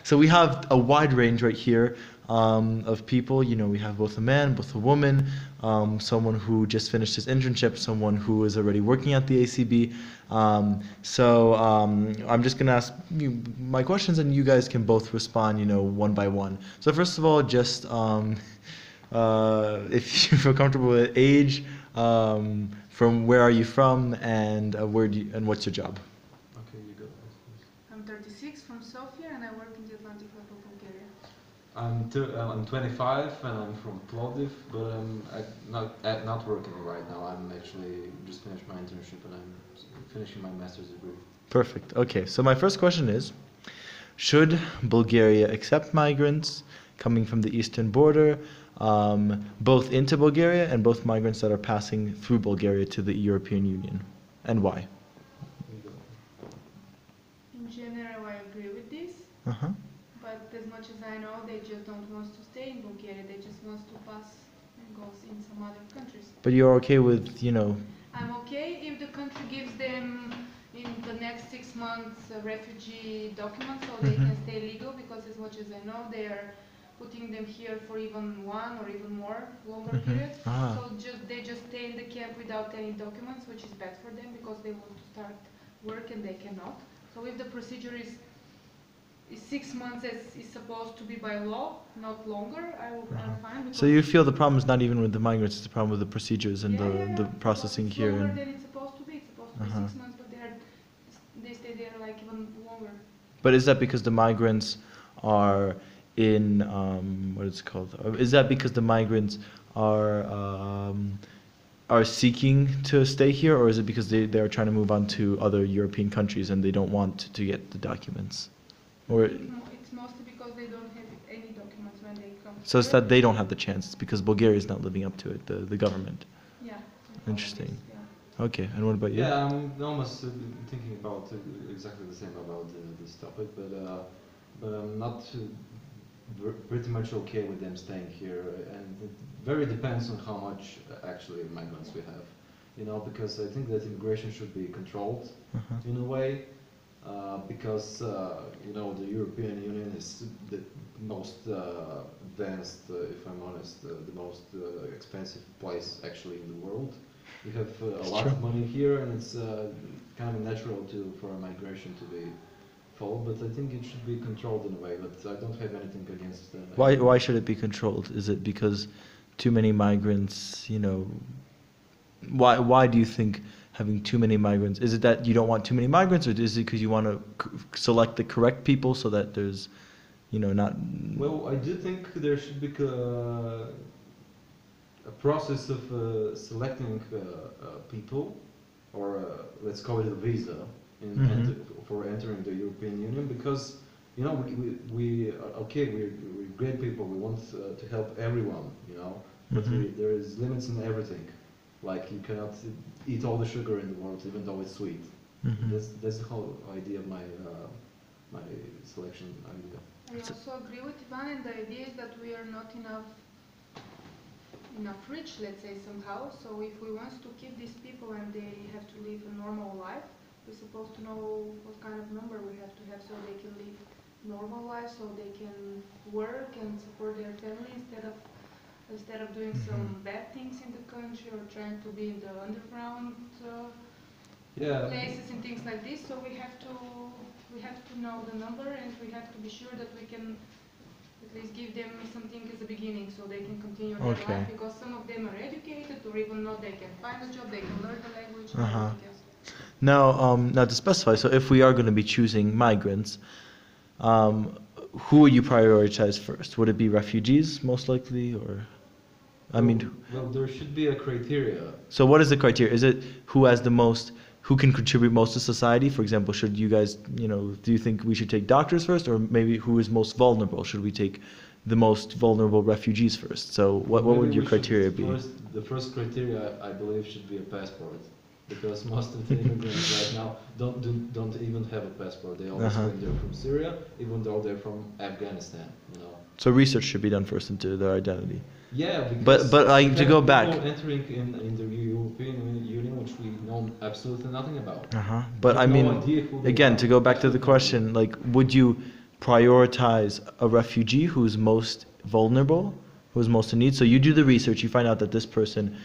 So we have a wide range right here of people. You know, we have both a man, both a woman, someone who just finished his internship, someone who is already working at the ACB. I'm just gonna ask you my questions, and you guys can both respond, you know, one by one. So first of all, just if you feel comfortable with age, from where are you from, and what's your job? Okay, you go. I'm 36 from Sofia and I work in the Atlantic Hub of Bulgaria. I'm 25 and I'm from Plovdiv, but I'm not working right now. I'm actually just finished my internship and I'm finishing my master's degree. Perfect. Okay, so my first question is, should Bulgaria accept migrants coming from the eastern border, both into Bulgaria and both migrants that are passing through Bulgaria to the European Union, and why? In general, I agree with this, Uh-huh. but as much as I know, they just don't want to stay in Bulgaria. They just want to pass and go in some other countries. But you're okay with, you know... I'm okay if the country gives them in the next 6 months refugee documents so they can stay legal, because as much as I know, they are putting them here for even 1 or even more longer period. So they just stay in the camp without any documents, which is bad for them because they want to start work and they cannot. So if the procedure is 6 months as is supposed to be by law, not longer, I'm fine. So you feel the problem is not even with the migrants, it's the problem with the procedures and the processing it's here. Longer than it's supposed to be. It's supposed to be 6 months, but they stay there like even longer. But is that because the migrants are in what is it called? Is that because the migrants are seeking to stay here, or is it because they are trying to move on to other European countries and they don't want to get the documents? Or it's mostly because they don't have any documents when they come. So it's that they don't have the chance. It's because Bulgaria is not living up to it, the government. Yeah. Interesting. Yeah. Okay, and what about you? Yeah, I'm almost thinking about exactly the same about this topic, but I'm not pretty much okay with them staying here, and it very depends on how much actually migrants we have, you know, because I think that immigration should be controlled in a way, because you know, the European Union is the most advanced, if I'm honest, the most expensive place actually in the world. We have a lot of money here, and it's kind of natural for migration to be full, but I think it should be controlled in a way, but I don't have anything against Why should it be controlled? Is it because too many migrants, you know, why do you think having too many migrants, is it that you don't want too many migrants, or is it because you want to select the correct people so that there's, you know, not... Well, I do think there should be a process of selecting people, or let's call it a visa, for entering the European Union, because, you know, we're great people, we want to help everyone, you know, but there is limits in everything. Like, you cannot eat all the sugar in the world, even though it's sweet. That's the whole idea of my selection idea. I also agree with Ivan, and the idea is that we are not enough rich, let's say, somehow. So if we want to keep these people and they have to live a normal life, we're supposed to know what kind of number we have to have so they can live normal life, so they can work and support their family instead of doing some bad things in the country or trying to be in the underground places and things like this. So we have to know the number, and we have to be sure that we can at least give them something as a beginning so they can continue their life, because some of them are educated, or even not, they can find a job, they can learn the language and everything else. Now to specify, so if we are going to be choosing migrants, who would you prioritize first? Would it be refugees most likely, or... Well, there should be a criteria. So what is the criteria? Is it who can contribute most to society? For example, should you guys, you know, do you think we should take doctors first, or maybe who is most vulnerable? Should we take the most vulnerable refugees first? So what would your criteria be? The first criteria, I believe, should be a passport, because most of the immigrants right now don't even have a passport. They always claim they're from Syria, even though they're from Afghanistan, you know. So research should be done first into their identity. Yeah, because but to go back, entering in the European Union, which we know absolutely nothing about. But I mean, again, to go back to the question, like, would you prioritize a refugee who's most vulnerable, who's most in need. So you do the research, you find out that this person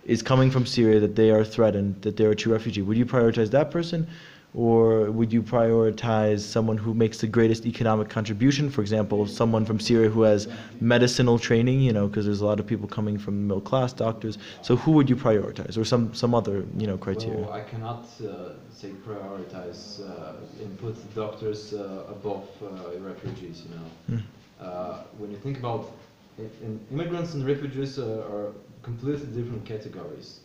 is coming from Syria, that they are threatened, that they're a true refugee. Would you prioritize that person, or would you prioritize someone who makes the greatest economic contribution? For example, someone from Syria who has medicinal training, you know, because there's a lot of people coming from middle class, doctors. So who would you prioritize, or some other, you know, criteria? Well, I cannot say prioritize and put doctors above refugees. You know, when you think about immigrants and refugees are completely different categories.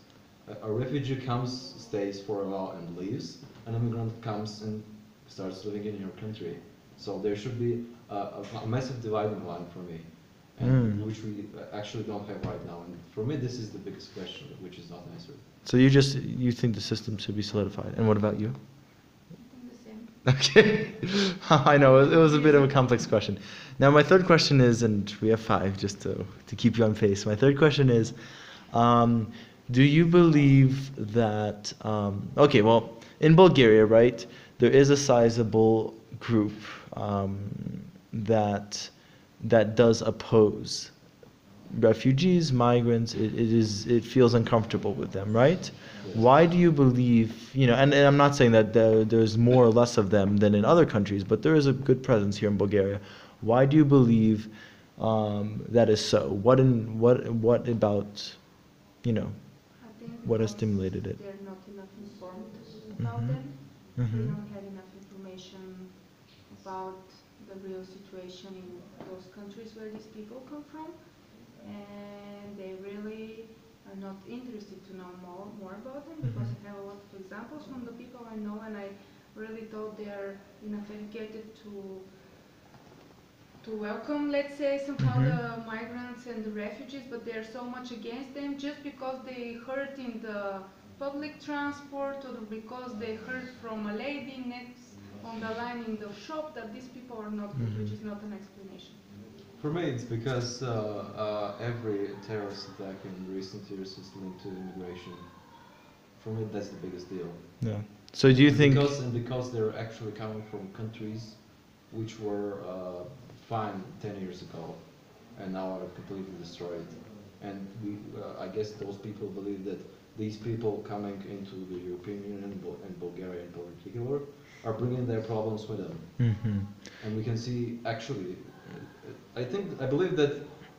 A refugee comes, stays for a while, and leaves. An immigrant comes and starts living in your country. So there should be a massive dividing line for me, and which we actually don't have right now. And for me, this is the biggest question, which is not answered. So you think the system should be solidified. And what about you? I think the same. Okay. I know, it was a bit of a complex question. Now my third question is, and we have 5 just to keep you on pace. My third question is, do you believe that, okay, well, in Bulgaria, right, there is a sizable group that does oppose refugees, migrants. It feels uncomfortable with them, right? Yes. Why do you believe, you know, and I'm not saying that there's more or less of them than in other countries, but there is a good presence here in Bulgaria. Why do you believe that is so? What about, you know, I think what has because stimulated it? they're not enough informed about Mhm. them. They Mhm. don't have enough information about the real situation in those countries where these people come from, and they really are not interested to know more about them, because I have a lot of examples from the people I know, and I really thought they are enough educated to welcome, let's say, somehow Mhm. the migrants and the refugees, but they are so much against them just because they heard in the public transport, or because they heard from a lady next on the line in the shop that these people are not good, which is not an explanation. For me, it's because every terrorist attack in recent years is linked to immigration. For me, that's the biggest deal. Yeah. So do you think? Because they're actually coming from countries which were fine 10 years ago, and now are completely destroyed. And I guess those people believe that these people coming into the European Union and Bulgaria in particular are bringing their problems with them. Mhm. And we can see actually, I believe that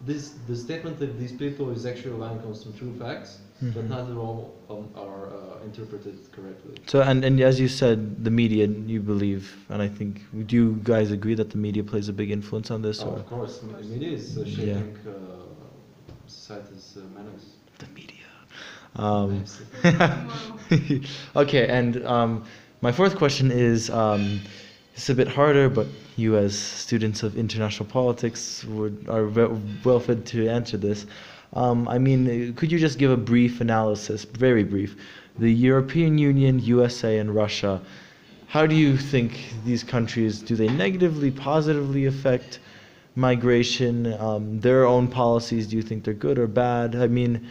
the statement of these people is actually relying on some true facts, but Mhm. not all are interpreted correctly. So and as you said, the media, you believe, and I think, do you guys agree that the media plays a big influence on this? Oh, Or of course, media is shaping society's manners. the media. Yes. Okay, and my fourth question is, it's a bit harder, but you as students of international politics are well fit to answer this. I mean, could you just give a brief analysis, very brief, the European Union, USA, and Russia? How do you think these countries, do they negatively, positively affect migration? Their own policies, do you think they're good or bad? I mean,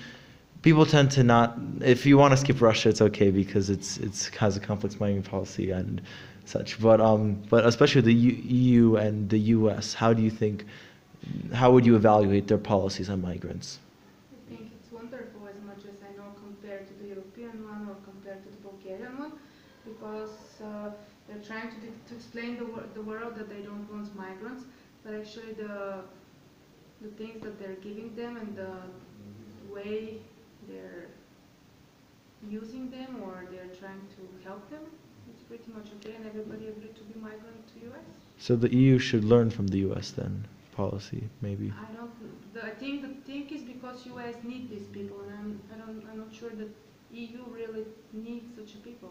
people tend to not. If you want to skip Russia, it's okay because it's has a complex migrant policy and such. But especially the EU and the US, how would you evaluate their policies on migrants? I think it's wonderful, as much as I know, compared to the European one or compared to the Bulgarian one, because they're trying to explain the world that they don't want migrants, but actually the things that they're giving them and the way they're using them, or they're trying to help them, it's pretty much okay, and everybody agreed to be migrant to US. So the EU should learn from the US then, policy maybe. I think the thing is because US need these people, and I'm not sure that EU really needs such a people.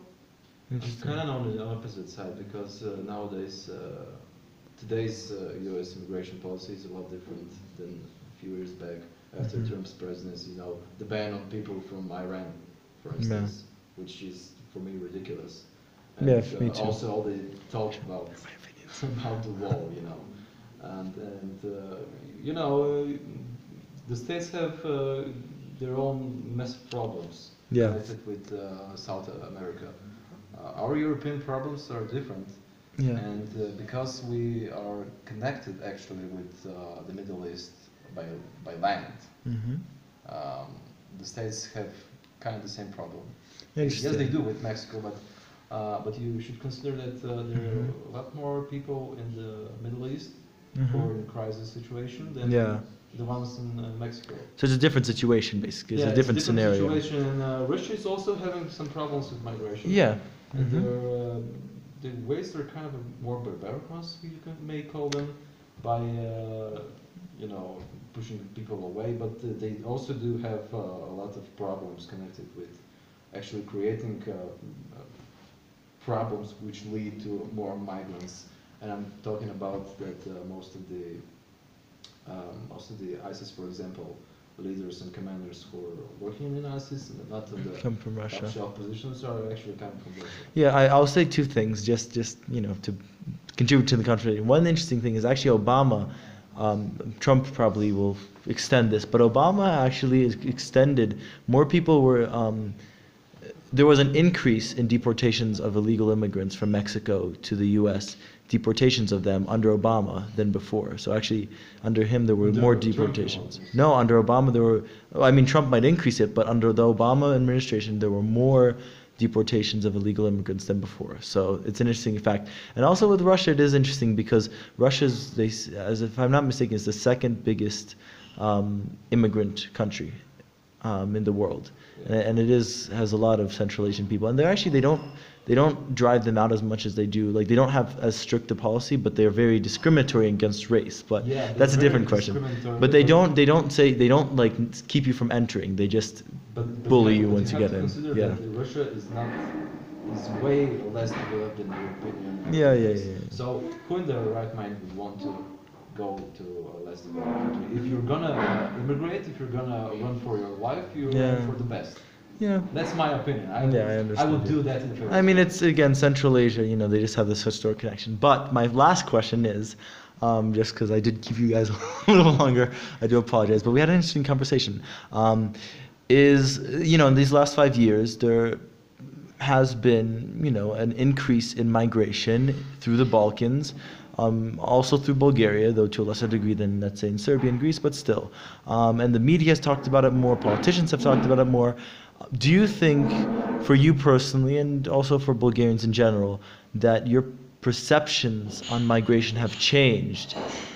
I'm kind of on the opposite side, because nowadays today's U.S. immigration policy is a lot different than a few years back after Trump's presidency. You know, the ban on people from Iran, for instance, which is for me ridiculous. And Me too. also all the talk about the wall, you know, and you know, the states have their own massive problems connected with South America. Our European problems are different, Yeah. And because we are connected actually with the Middle East by land, Mm-hmm. um, the states have kind of the same problem. Interesting. Yes, they do with Mexico, but you should consider that there are a lot more people in the Middle East who are in crisis situation than Yeah. the ones in Mexico. So it's a different situation, basically. It's Yeah, a different scenario. situation, and Russia is also having some problems with migration. Yeah. And Mm-hmm. the ways are kind of more barbaric ones, may call them, by pushing people away. But they also do have a lot of problems connected with actually creating problems which lead to more migrants. And I'm talking about that most of the ISIS, for example, leaders and commanders who are working in ISIS and not in the Come from Russia. top shelf positions are actually coming from Russia. Yeah, I'll say two things, just to contribute to the conversation. One interesting thing is actually Obama. Trump probably will extend this, but Obama actually extended. More people were. There was an increase in deportations of illegal immigrants from Mexico to the U.S. Deportations of them under Obama than before. So actually, under him there were Under more Trump, deportations. No, under Obama there were. I mean, Trump might increase it, but under the Obama administration there were more deportations of illegal immigrants than before. So it's an interesting fact. And also with Russia, it is interesting because Russia's, as if I'm not mistaken, is the second biggest immigrant country in the world, and it has a lot of Central Asian people. And they don't drive them out as much as they do. Like they don't have as strict a policy, but they're very discriminatory against race. But Yeah, that's a they're different very question. discriminatory, But they don't like keep you from entering. They just But bully yeah, you but once you have get to in. consider Yeah. that Russia is way less developed in the European Union. Yeah. So who in their right mind would want to go to a less developed country? If you're gonna immigrate, if you're gonna run for your life, you Yeah. run for the best. Yeah. That's my opinion. I understand. I would do that if it was I mean, it's again Central Asia. They just have this historic connection. But my last question is, just because I did keep you guys a little longer, I do apologize. But we had an interesting conversation. In these last 5 years, there has been, an increase in migration through the Balkans, also through Bulgaria, though to a lesser degree than, let's say, in Serbia and Greece, but still. And the media has talked about it more, politicians have talked about it more. Do you think, for you personally, and also for Bulgarians in general, that your perceptions on migration have changed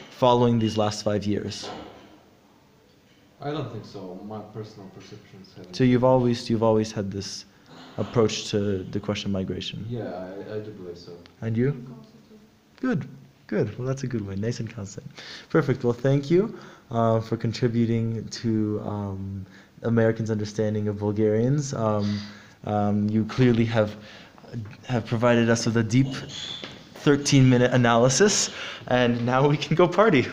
following these last 5 years? I don't think so. My personal perceptions have. So you've always had this approach to the question of migration. Yeah, I do believe so. And you? Good. Well, that's a good one. Nice and constant. Perfect. Well, thank you for contributing to Americans' understanding of Bulgarians. You clearly have provided us with a deep 13-minute analysis, and now we can go party.